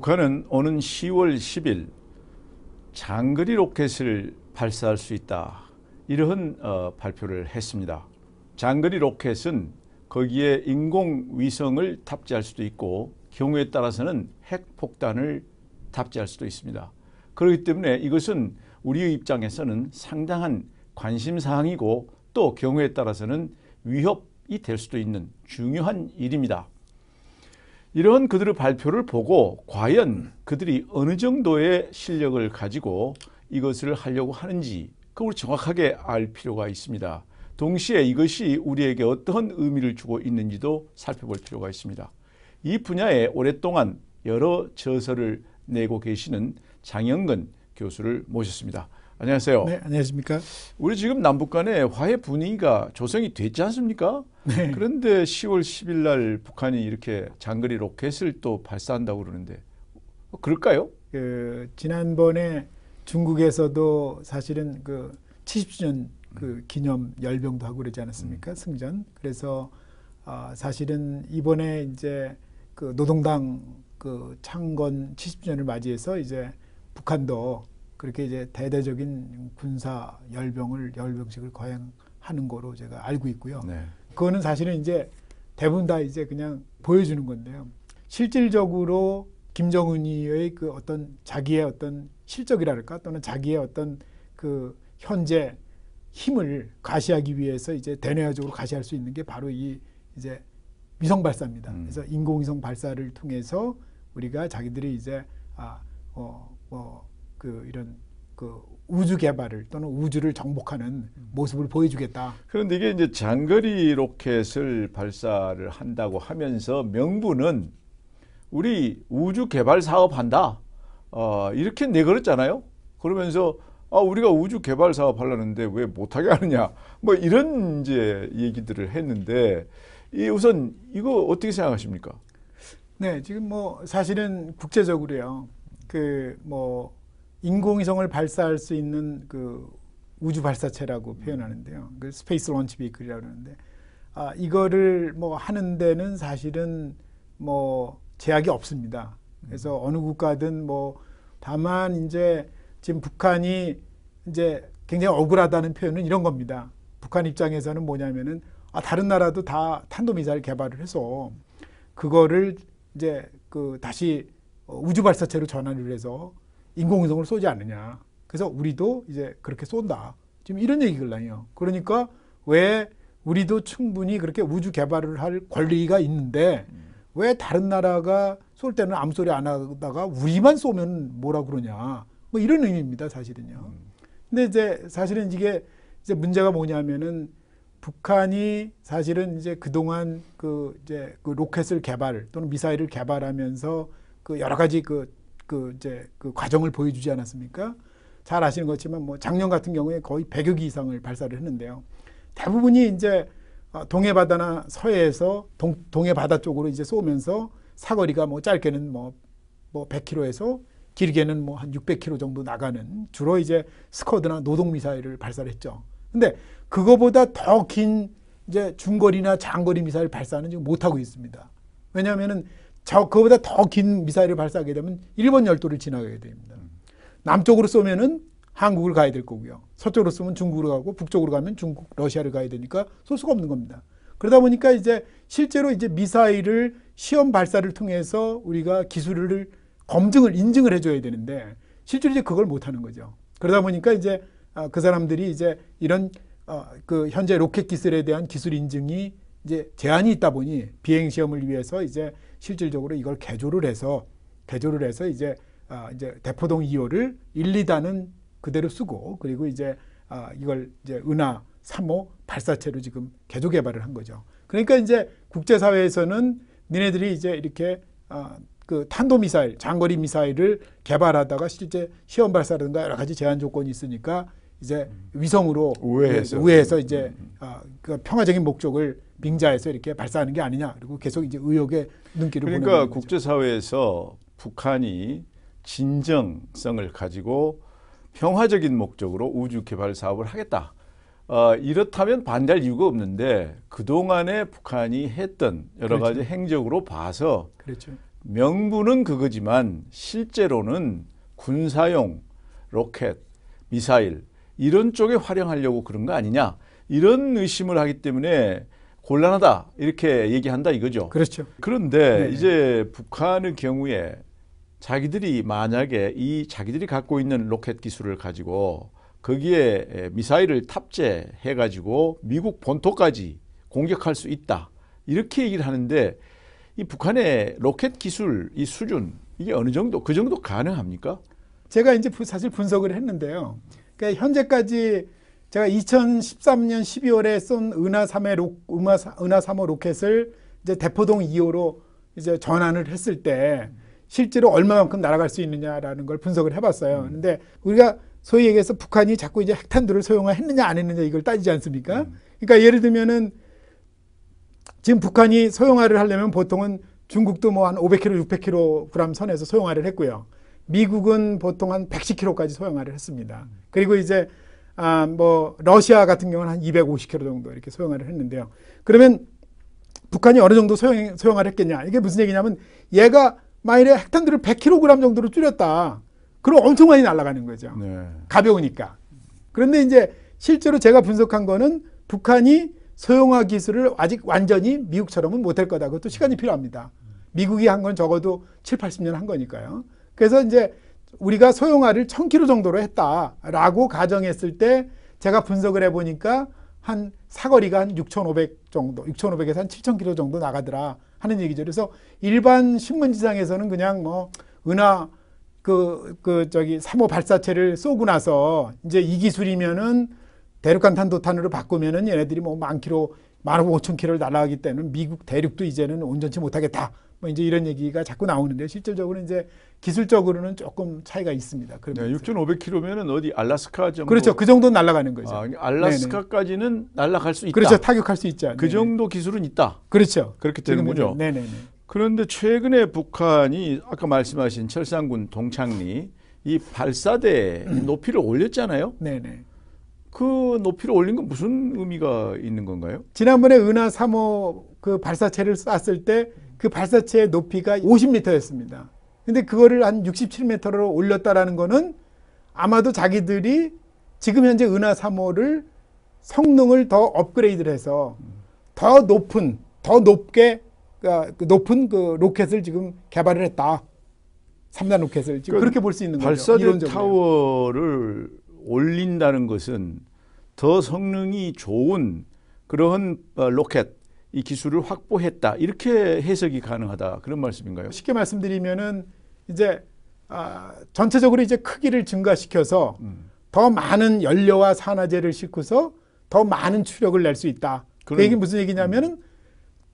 북한은 오는 10월 10일 장거리 로켓을 발사할 수 있다. 이러한 발표를 했습니다. 장거리 로켓은 거기에 인공위성을 탑재할 수도 있고 경우에 따라서는 핵폭탄을 탑재할 수도 있습니다. 그렇기 때문에 이것은 우리의 입장에서는 상당한 관심사항이고 또 경우에 따라서는 위협이 될 수도 있는 중요한 일입니다. 이런 그들의 발표를 보고 과연 그들이 어느 정도의 실력을 가지고 이것을 하려고 하는지 그걸 정확하게 알 필요가 있습니다. 동시에 이것이 우리에게 어떠한 의미를 주고 있는지도 살펴볼 필요가 있습니다. 이 분야에 오랫동안 여러 저서를 내고 계시는 장영근 교수를 모셨습니다. 안녕하세요. 네, 안녕하십니까. 우리 지금 남북 간의 화해 분위기가 조성이 됐지 않습니까? 네. 그런데 10월 10일 날 북한이 이렇게 장거리 로켓을 또 발사한다고 그러는데 그럴까요? 지난번에 중국에서도 사실은 70주년 기념 열병도 하고 그러지 않았습니까? 승전. 그래서 사실은 이번에 이제 노동당 창건 70주년을 맞이해서 이제 북한도 그렇게 이제 대대적인 군사 열병식을 거행하는 거로 제가 알고 있고요. 네. 그거는 사실은 이제 대부분 다 이제 그냥 보여주는 건데요. 실질적으로 김정은이의 어떤 자기의 어떤 실적이랄까 또는 자기의 어떤 현재 힘을 가시하기 위해서 이제 대내화적으로 가시할 수 있는 게 바로 이 이제 위성 발사입니다. 그래서 인공위성 발사를 통해서 우리가 자기들이 이제 이런 우주 개발을 또는 우주를 정복하는 모습을 보여주겠다. 그런데 이게 이제 장거리 로켓을 발사를 한다고 하면서 명분은 우리 우주 개발 사업 한다. 이렇게 내걸었잖아요. 그러면서 우리가 우주 개발 사업 하려는데 왜 못하게 하느냐. 뭐 이런 이제 얘기들을 했는데 우선 이거 어떻게 생각하십니까? 네, 지금 사실은 국제적으로요. 인공위성을 발사할 수 있는 우주 발사체라고 표현하는데요. 스페이스 런치 비클이라고 하는데 이거를 하는 데는 사실은 제약이 없습니다. 그래서 어느 국가든 다만 이제 지금 북한이 이제 굉장히 억울하다는 표현은 이런 겁니다. 북한 입장에서는 뭐냐면은 다른 나라도 다 탄도미사일 개발을 해서 그거를 이제 다시 우주 발사체로 전환을 해서 인공위성을 쏘지 않느냐. 그래서 우리도 이제 그렇게 쏜다. 지금 이런 얘기를 해요. 그러니까 왜 우리도 충분히 그렇게 우주 개발을 할 권리가 있는데 왜 다른 나라가 쏠 때는 아무 소리 안 하다가 우리만 쏘면 뭐라 그러냐. 이런 의미입니다, 사실은요. 근데 이제 사실은 이게 이제 문제가 뭐냐면은 북한이 사실은 이제 그동안 로켓을 개발 또는 미사일을 개발하면서 여러 가지 과정을 보여주지 않았습니까? 잘 아시는 것처럼 작년 같은 경우에 거의 100여 기 이상을 발사를 했는데요. 대부분이 이제 동해 바다나 서해에서 동해 바다 쪽으로 이제 쏘면서 사거리가 짧게는 100km에서 길게는 한 600km 정도 나가는 주로 이제 스커드나 노동 미사일을 발사를 했죠. 근데 그거보다 더 긴 이제 중거리나 장거리 미사일 발사는 지금 못 하고 있습니다. 왜냐하면은 그거보다 더 긴 미사일을 발사하게 되면 일본 열도를 지나가게 됩니다. 남쪽으로 쏘면은 한국을 가야 될 거고요. 서쪽으로 쏘면 중국으로 가고 북쪽으로 가면 중국, 러시아를 가야 되니까 쏠 수가 없는 겁니다. 그러다 보니까 이제 실제로 이제 미사일을 시험 발사를 통해서 우리가 기술을 인증을 해줘야 되는데 실제로 이제 그걸 못 하는 거죠. 그러다 보니까 이제 그 사람들이 이제 이런 현재 로켓 기술에 대한 기술 인증이 이제 제한이 있다 보니 비행 시험을 위해서 이제 실질적으로 이걸 개조를 해서 이제 대포동 2호를 1, 2단은 그대로 쓰고 그리고 이제 이걸 이제 은하 3호 발사체로 지금 개조 개발을 한 거죠. 그러니까 이제 국제사회에서는 니네들이 이제 이렇게 탄도미사일, 장거리 미사일을 개발하다가 실제 시험 발사라든가 여러 가지 제한 조건이 있으니까 이제 위성으로 우회해서 이제 평화적인 목적을 빙자해서 이렇게 발사하는 게 아니냐. 그리고 계속 이제 의혹의 눈길을 보내는 거죠. 그러니까 국제사회에서 북한이 진정성을 가지고 평화적인 목적으로 우주 개발 사업을 하겠다. 이렇다면 반대할 이유가 없는데 그동안에 북한이 했던 여러 가지 행적으로 봐서 그렇죠. 명분은 그거지만 실제로는 군사용 로켓, 미사일 이런 쪽에 활용하려고 그런 거 아니냐 이런 의심을 하기 때문에 곤란하다 이렇게 얘기한다 이거죠. 그렇죠. 그런데 네. 이제 북한의 경우에 자기들이 만약에 이 자기들이 갖고 있는 로켓 기술을 가지고 거기에 미사일을 탑재해 가지고 미국 본토까지 공격할 수 있다 이렇게 얘기를 하는데 이 북한의 로켓 기술 이 수준 이게 어느 정도 그 정도 가능합니까? 제가 이제 사실 분석을 했는데요. 그러니까 현재까지 제가 2013년 12월에 쏜 은하 3호 로켓을 이제 대포동 2호로 이제 전환을 했을 때 실제로 얼마만큼 날아갈 수 있느냐라는 걸 분석을 해봤어요. 그런데 우리가 소위 얘기해서 북한이 자꾸 이제 핵탄두를 소형화했느냐 안 했느냐 이걸 따지지 않습니까? 그러니까 예를 들면은 지금 북한이 소형화를 하려면 보통은 중국도 뭐 한 500kg, 600kg 선에서 소형화를 했고요. 미국은 보통 한 110kg까지 소형화를 했습니다. 그리고 이제 뭐 러시아 같은 경우는 한 250kg 정도 이렇게 소형화를 했는데요. 그러면 북한이 어느 정도 소형화를 했겠냐? 이게 무슨 얘기냐면 얘가 만일에 핵탄두를 100kg 정도로 줄였다. 그럼 엄청 많이 날아가는 거죠. 네. 가벼우니까. 그런데 이제 실제로 제가 분석한 거는 북한이 소형화 기술을 아직 완전히 미국처럼은 못할 거다. 그것도 시간이 필요합니다. 미국이 한 건 적어도 7, 80년 한 거니까요. 그래서 이제 우리가 소형화를 1000km 정도로 했다라고 가정했을 때 제가 분석을 해보니까 한 사거리가 한 6,500 정도, 6,500에서 한 7,000km 정도 나가더라 하는 얘기죠. 그래서 일반 신문지상에서는 그냥 뭐 은하 3호 발사체를 쏘고 나서 이제 이 기술이면은 대륙간 탄도탄으로 바꾸면은 얘네들이 뭐 10,000km, 15,000km를 날아가기 때문에 미국 대륙도 이제는 온전치 못하겠다. 뭐 이제 이런 얘기가 자꾸 나오는데 실질적으로 이제 기술적으로는 조금 차이가 있습니다. 네, 6,500km면은 어디 알래스카 정도? 그렇죠. 그 정도 날아가는 거죠. 알래스카까지는 날아갈 수 있다. 그렇죠. 타격할 수 있죠. 그 정도 기술은 있다. 그렇죠. 그렇게 되는 거죠. 네네네. 그런데 최근에 북한이 아까 말씀하신 철산군 동창리 이 발사대 높이를 올렸잖아요. 네네. 그 높이를 올린 건 무슨 의미가 있는 건가요? 지난번에 은하 3호 그 발사체를 쐈을 때 그 발사체의 높이가 50m였습니다. 근데 그거를 한 67m로 올렸다라는 거는 아마도 자기들이 지금 현재 은하 3호를 성능을 더 업그레이드를 해서 더 높은 그 로켓을 지금 개발을 했다. 3단 로켓을 지금 그렇게 볼 수 있는 거죠. 발사대 이론적으로. 타워를 올린다는 것은 더 성능이 좋은 그런 로켓 이 기술을 확보했다. 이렇게 해석이 가능하다. 그런 말씀인가요? 쉽게 말씀드리면은 이제 전체적으로 이제 크기를 증가시켜서 더 많은 연료와 산화제를 싣고서 더 많은 추력을 낼 수 있다. 그 얘기는 무슨 얘기냐면은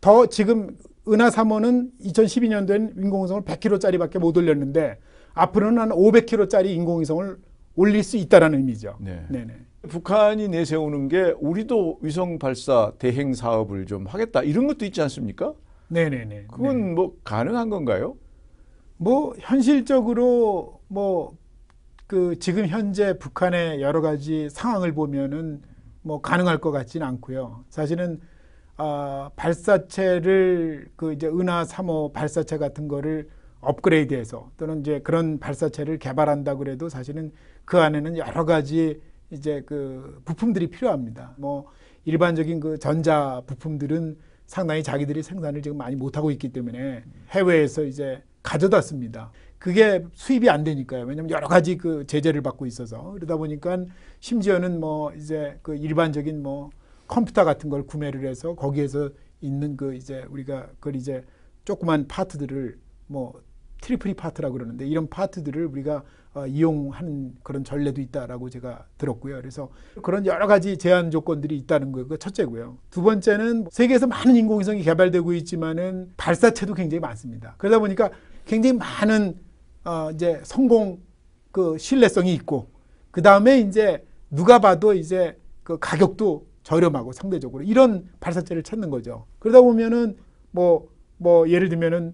더 지금 은하 3호는 2012년도엔 인공위성을 100kg짜리밖에 못 올렸는데 앞으로는 한 500kg짜리 인공위성을 올릴 수 있다라는 의미죠. 네. 네네. 북한이 내세우는 게 우리도 위성 발사 대행 사업을 좀 하겠다 이런 것도 있지 않습니까? 네네네. 그건 뭐 가능한 건가요? 뭐 현실적으로 뭐 그 지금 현재 북한의 여러 가지 상황을 보면은 뭐 가능할 것 같지는 않고요. 사실은 발사체를 그 이제 은하 3호 발사체 같은 거를 업그레이드해서 또는 이제 그런 발사체를 개발한다 그래도 사실은 그 안에는 여러 가지 이제 그 부품들이 필요합니다. 뭐 일반적인 그 전자 부품들은 상당히 자기들이 생산을 지금 많이 못하고 있기 때문에 해외에서 이제 가져다 씁니다. 그게 수입이 안 되니까요. 왜냐하면 여러 가지 그 제재를 받고 있어서 그러다 보니까 심지어는 뭐 이제 그 일반적인 뭐 컴퓨터 같은 걸 구매를 해서 거기에서 있는 그 이제 우리가 그걸 이제 조그만 파트들을 뭐 트리플리 파트라고 그러는데 이런 파트들을 우리가 이용하는 그런 전례도 있다라고 제가 들었고요. 그래서 그런 여러 가지 제한 조건들이 있다는 거 그 첫째고요. 두 번째는 세계에서 많은 인공위성이 개발되고 있지만은 발사체도 굉장히 많습니다. 그러다 보니까 굉장히 많은 이제 성공 그 신뢰성이 있고 그 다음에 이제 누가 봐도 이제 그 가격도 저렴하고 상대적으로 이런 발사체를 찾는 거죠. 그러다 보면은 뭐 예를 들면은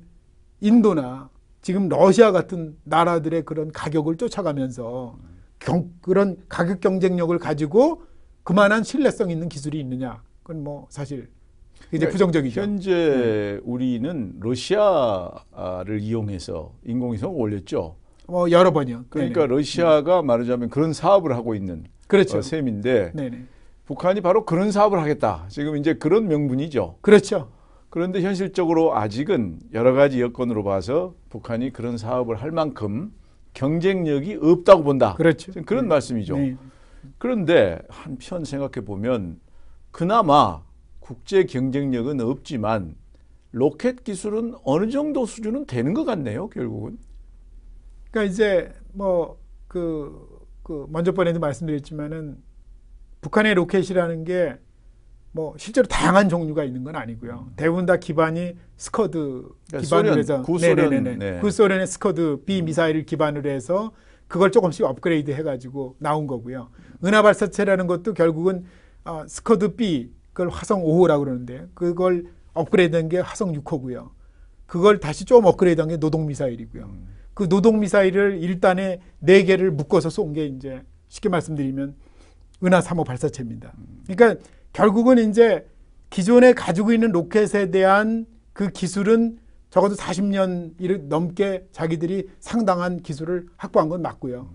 인도나 지금 러시아 같은 나라들의 그런 가격을 쫓아가면서 그런 가격 경쟁력을 가지고 그만한 신뢰성 있는 기술이 있느냐? 그건 뭐 사실 이제 부정적이죠. 현재 우리는 러시아를 이용해서 인공위성을 올렸죠. 여러 번이요. 그러니까 네네. 러시아가 말하자면 그런 사업을 하고 있는 그렇죠. 셈인데 네네. 북한이 바로 그런 사업을 하겠다. 지금 이제 그런 명분이죠. 그렇죠. 그런데 현실적으로 아직은 여러 가지 여건으로 봐서 북한이 그런 사업을 할 만큼 경쟁력이 없다고 본다. 그렇죠. 지금 그런 네. 말씀이죠. 네. 그런데 한편 생각해 보면 그나마 국제 경쟁력은 없지만 로켓 기술은 어느 정도 수준은 되는 것 같네요. 결국은. 그러니까 이제 먼저 번에도 말씀드렸지만은 북한의 로켓이라는 게 실제로 다양한 종류가 있는 건 아니고요. 대부분 다 기반이 스커드 기반으로 해서 구소련, 구소련의 스커드 B 미사일을 기반으로 해서 그걸 조금씩 업그레이드 해가지고 나온 거고요. 은하 발사체라는 것도 결국은 스커드 B 그걸 화성 5호라고 그러는데 그걸 업그레이드한 게 화성 6호고요. 그걸 다시 좀 업그레이드한 게 노동 미사일이고요. 그 노동 미사일을 1단에 4개를 묶어서 쏜 게 이제 쉽게 말씀드리면 은하 3호 발사체입니다. 그러니까 결국은 이제 기존에 가지고 있는 로켓에 대한 그 기술은 적어도 40년 넘게 자기들이 상당한 기술을 확보한 건 맞고요.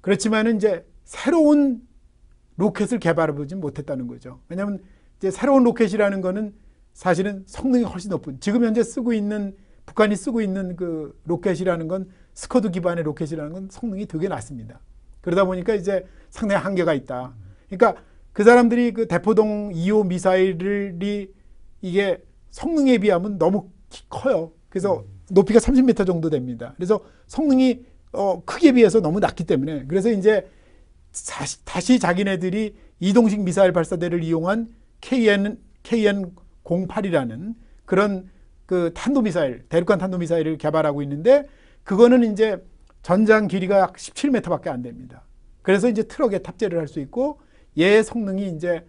그렇지만은 이제 새로운 로켓을 개발해보지 못했다는 거죠. 왜냐하면 이제 새로운 로켓이라는 거는 사실은 성능이 훨씬 높은 지금 현재 북한이 쓰고 있는 그 로켓이라는 건 스커드 기반의 로켓이라는 건 성능이 되게 낮습니다. 그러다 보니까 이제 상당히 한계가 있다. 그러니까 그 사람들이 그 대포동 2호 미사일이 이게 성능에 비하면 너무 커요. 그래서 높이가 30m 정도 됩니다. 그래서 성능이 크기에 비해서 너무 낮기 때문에 그래서 이제 다시 자기네들이 이동식 미사일 발사대를 이용한 KN-08이라는 그런 그 탄도미사일, 대륙간 탄도미사일을 개발하고 있는데 그거는 이제 전장 길이가 약 17m밖에 안 됩니다. 그래서 이제 트럭에 탑재를 할 수 있고 얘의 성능이 이제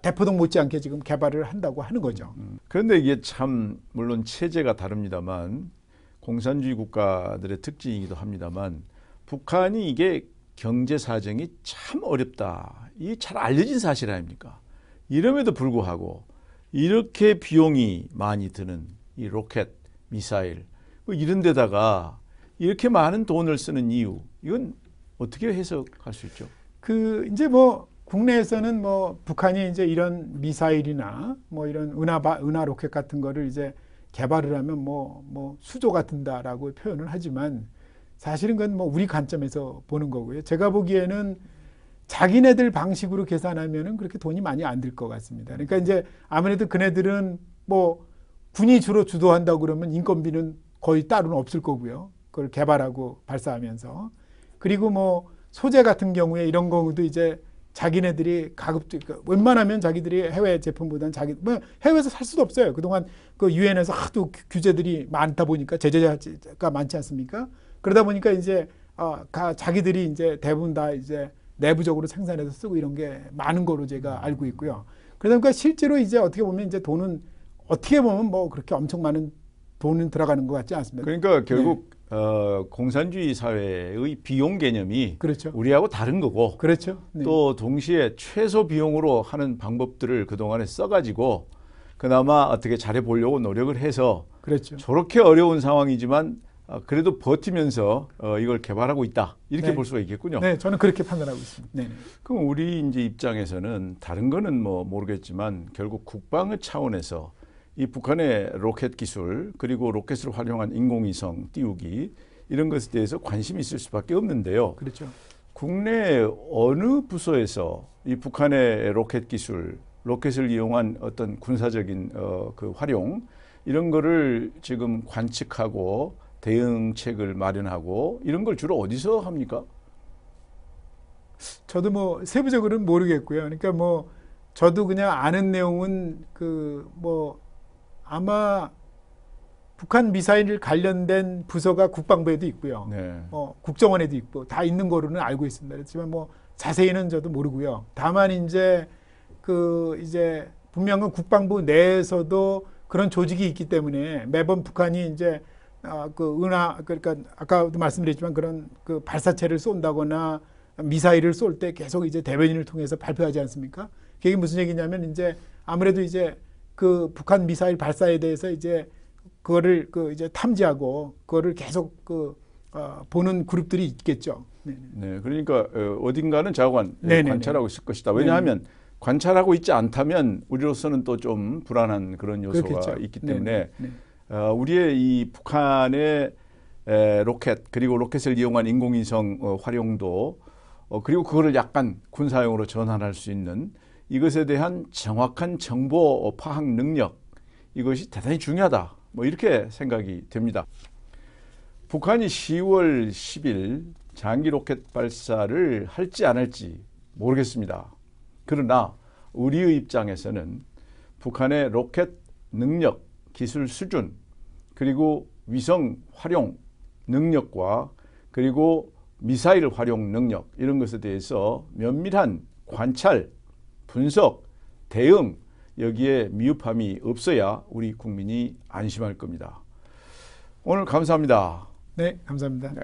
대포동 못지않게 지금 개발을 한다고 하는 거죠. 그런데 이게 참 물론 체제가 다릅니다만 공산주의 국가들의 특징이기도 합니다만 북한이 이게 경제 사정이 참 어렵다. 이게 잘 알려진 사실 아닙니까? 이름에도 불구하고 이렇게 비용이 많이 드는 이 로켓, 미사일 이런 데다가 이렇게 많은 돈을 쓰는 이유 이건 어떻게 해석할 수 있죠? 이제 국내에서는 북한이 이제 이런 미사일이나 이런 은하 로켓 같은 거를 이제 개발을 하면 수조가 든다라고 표현을 하지만 사실은 그건 우리 관점에서 보는 거고요. 제가 보기에는 자기네들 방식으로 계산하면은 그렇게 돈이 많이 안 들 것 같습니다. 그러니까 이제 아무래도 그네들은 군이 주로 주도한다고 그러면 인건비는 거의 따로는 없을 거고요. 그걸 개발하고 발사하면서. 그리고 소재 같은 경우에 이런 경우도 이제 자기네들이 웬만하면 자기들이 해외 제품보다는 해외에서 살 수도 없어요. 그동안 그 유엔에서 하도 규제들이 많다 보니까 제재가 많지 않습니까? 그러다 보니까 이제 자기들이 이제 대부분 다 이제 내부적으로 생산해서 쓰고 이런 게 많은 거로 제가 알고 있고요. 그러니까 실제로 이제 어떻게 보면 이제 돈은 어떻게 보면 그렇게 엄청 많은 돈은 들어가는 것 같지 않습니다. 그러니까 결국 공산주의 사회의 비용 개념이 그렇죠. 우리하고 다른 거고 그렇죠. 네. 또 동시에 최소 비용으로 하는 방법들을 그동안에 써가지고 그나마 어떻게 잘해보려고 노력을 해서 그렇죠. 저렇게 어려운 상황이지만 그래도 버티면서 이걸 개발하고 있다 이렇게 볼 수가 있겠군요. 네, 저는 그렇게 판단하고 있습니다. 네. 그럼 우리 이제 입장에서는 다른 거는 모르겠지만 결국 국방의 차원에서 이 북한의 로켓 기술 그리고 로켓을 활용한 인공위성 띄우기 이런 것에 대해서 관심이 있을 수밖에 없는데요. 그렇죠. 국내 어느 부서에서 이 북한의 로켓 기술, 로켓을 이용한 어떤 군사적인 그 활용 이런 거를 지금 관측하고 대응책을 마련하고 이런 걸 주로 어디서 합니까? 저도 세부적으로는 모르겠고요. 그러니까 저도 그냥 아는 내용은 아마 북한 미사일 관련된 부서가 국방부에도 있고요. 네. 국정원에도 있고 다 있는 거로는 알고 있습니다. 그렇지만 자세히는 저도 모르고요. 다만 이제 이제 분명한 국방부 내에서도 그런 조직이 있기 때문에 매번 북한이 이제 그러니까 아까도 말씀드렸지만 그런 그 발사체를 쏜다거나 미사일을 쏠 때 계속 이제 대변인을 통해서 발표하지 않습니까? 그게 무슨 얘기냐면 이제 아무래도 이제 그 북한 미사일 발사에 대해서 이제 그거를 이제 탐지하고 그거를 계속 보는 그룹들이 있겠죠. 네네. 네, 그러니까 어딘가는 자관 네네네. 관찰하고 있을 것이다. 왜냐하면 관찰하고 있지 않다면 우리로서는 또 좀 불안한 그런 요소가 그렇겠죠. 있기 때문에 네네. 우리의 이 북한의 로켓 그리고 로켓을 이용한 인공위성 활용도 그리고 그거를 약간 군사용으로 전환할 수 있는 이것에 대한 정확한 정보 파악 능력 이것이 대단히 중요하다. 뭐 이렇게 생각이 됩니다. 북한이 10월 10일 장기 로켓 발사를 할지 안 할지 모르겠습니다. 그러나 우리의 입장에서는 북한의 로켓 능력, 기술 수준, 그리고 위성 활용 능력과 그리고 미사일 활용 능력 이런 것에 대해서 면밀한 관찰, 분석, 대응 여기에 미흡함이 없어야 우리 국민이 안심할 겁니다. 오늘 감사합니다. 네, 감사합니다. 네.